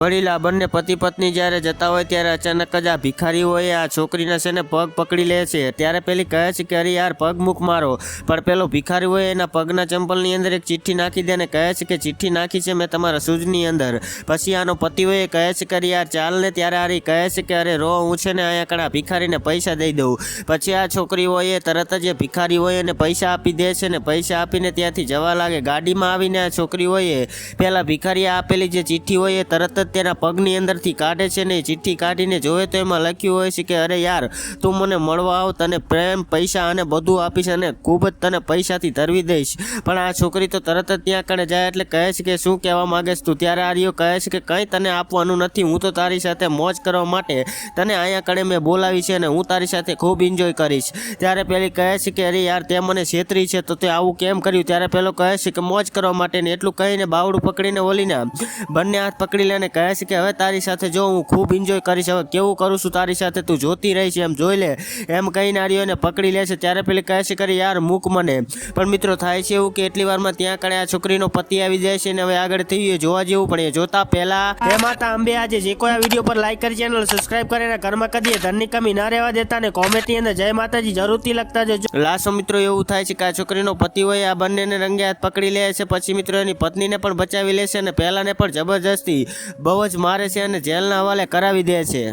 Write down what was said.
વડીલ આ બંને પતિ પત્ની જ્યારે જતા હોય ત્યારે અચાનક જ આ ભિખારીઓએ આ છોકરીના છે ને પગ પકડી લે છે। ત્યારે પેલી કહે છે કે અરે યાર પગ મૂક મારો, પણ પેલો ભિખારી હોય એના પગના ચંપલની અંદર એક ચિઠ્ઠી નાખી દે અને કહે છે કે ચિઠ્ઠી નાખી છે મેં તમારા શૂઝની અંદર। પછી આનો પતિ હોય કહે છે કે અરે યાર ચાલ ને, ત્યારે આરી કહે છે કે અરે રો, હું છે ને અહીંયા કણા ભિખારીને પૈસા દઈ દઉં। પછી આ છોકરી હોય એ તરત જ એ ભિખારી હોય એને પૈસા આપી દે છે ને પૈસા આપીને ત્યાંથી જવા લાગે। ગાડીમાં આવીને આ છોકરી હોય પેલા ભિખારીએ આપેલી જે ચિઠ્ઠી હોય એ તરત જ તેના પગની અંદરથી કાઢે છે ને ચિઠ્ઠી કાઢીને જોવે તો એમાં લખ્યું હોય છે કે અરે યાર તું મને મળવા આવ, તને પ્રેમ પૈસા અને બધું આપીશ અને ખૂબ જ તને પૈસાથી ધરવી દઈશ। પણ આ છોકરી તો તરત જ ત્યાં કણે જાય એટલે કહે છે કે શું કહેવા માંગેશ તું? ત્યારે આર્યો કહે છે કે કંઈ તને આપવાનું નથી, હું તો તારી સાથે મોજ કરવા માટે તને અહીંયા કણે મેં બોલાવી છે અને હું તારી સાથે ખૂબ એન્જોય કરીશ। ત્યારે પેલી કહે છે કે અરે યાર તે મને છેતરી છે તો તે આવું કેમ કર્યું? ત્યારે પેલો કહે છે કે મોજ કરવા માટે ને એટલું કહીને બાવડું પકડીને ઓલીને બંને હાથ પકડી લે અને કહે છે કે હવે તારી સાથે જો હું ખૂબ એન્જોય કરીશ, હવે કેવું કરું છું તારી સાથે તું જોતી રહી છે એમ જોઈ લે, એમ કહીને આર્યોને પકડી લે છે। ત્યારે પેલી કહે છે કે યાર મૂક મને। પણ મિત્રો થાય છે એવું કે એટલી વારમાં ત્યાં કણે આ છોકરીનો પતિ આવી જાય છે અને હવે આગળ થયું એ જોવા જેવું, પણ એ જોતા પહેલા હે માતા અંબે આજે જે કોઈ આ વિડીયો પર લાઈક કરી ચેનલ સબસ્ક્રાઇબ કરીને ઘરમાં કદી ધનની કમી ના રહેવા દેતા અને કોમેન્ટની અંદર જય માતાજી જરૂરથી લખતા જજો। લાસ્ટ મિત્રો એવું થાય છે કે આ છોકરીનો પતિ હોય આ બંનેને રંગે હાથ પકડી લે છે। પછી મિત્રો એની પત્નીને પણ બચાવી લે છે અને પહેલાને પણ જબરજસ્તી બહુ જ મારે છે અને જેલના હવાલે કરાવી દે છે।